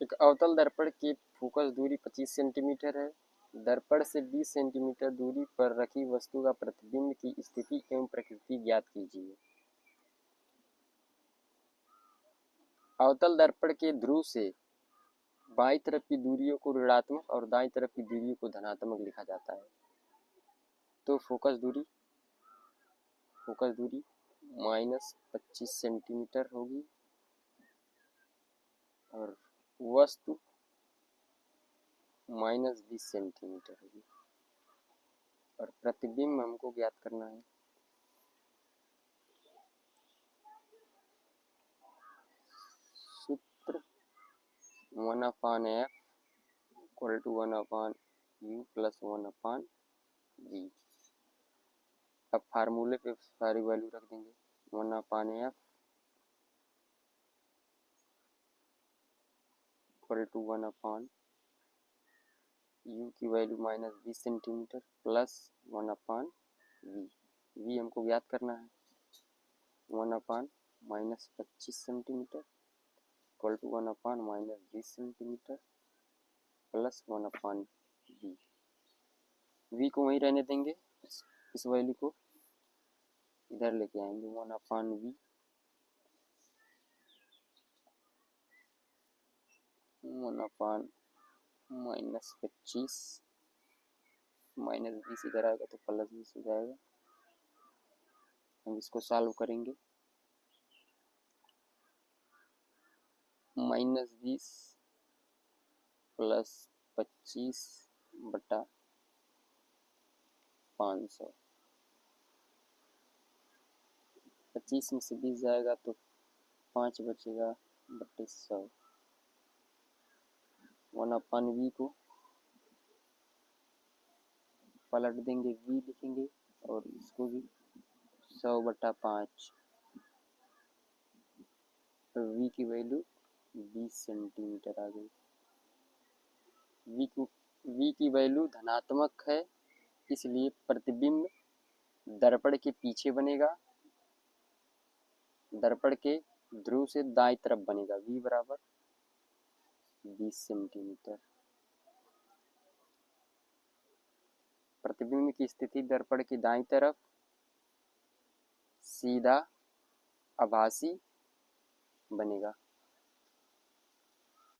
एक अवतल दर्पण की फोकस दूरी 25 सेंटीमीटर है। दर्पण से 20 सेंटीमीटर दूरी पर रखी वस्तु का प्रतिबिंब की स्थिति एवं प्रकृति ज्ञात कीजिए। अवतल दर्पण के ध्रुव से बाईं तरफ की दूरियों को ऋणात्मक और दाईं तरफ की दूरियों को धनात्मक लिखा जाता है। तो फोकस दूरी -25 सेंटीमीटर होगी और वस्तु -20 सेंटीमीटर होगी और प्रतिबिंब हमको ज्ञात करना है। सूत्र 1/f = 1/u + 1/v। अब फार्मूले पे सारी वैल्यू रख देंगे। 1/f = 1/u की value -20 centimetre plus 1/v। v हमको ज्ञात करना है। 1/-25 centimetre = 1/-20 centimetre plus 1/v। v को वहीं रहने देंगे, इस वैल्यू को इधर लेके आएंगे। 1/v -25 -20 इधर आएगा तो +20 हो जाएगा। हम इसको सॉल्व करेंगे। -20 + 25/500। 25 में से 20 जाएगा तो 5 बचेगा बटे 100। 1/v को पलट देंगे, v लिखेंगे और इसको भी 100/5। तो v की वैल्यू 20 सेंटीमीटर आ गई। v की वैल्यू धनात्मक है, इसलिए प्रतिबिंब दर्पण के पीछे बनेगा, दर्पण के ध्रुव से दाईं तरफ बनेगा। v = 20 centimetre. प्रतिबिंब की स्थिति दर्पण की दाईं तरफ सीधा आभासी बनेगा।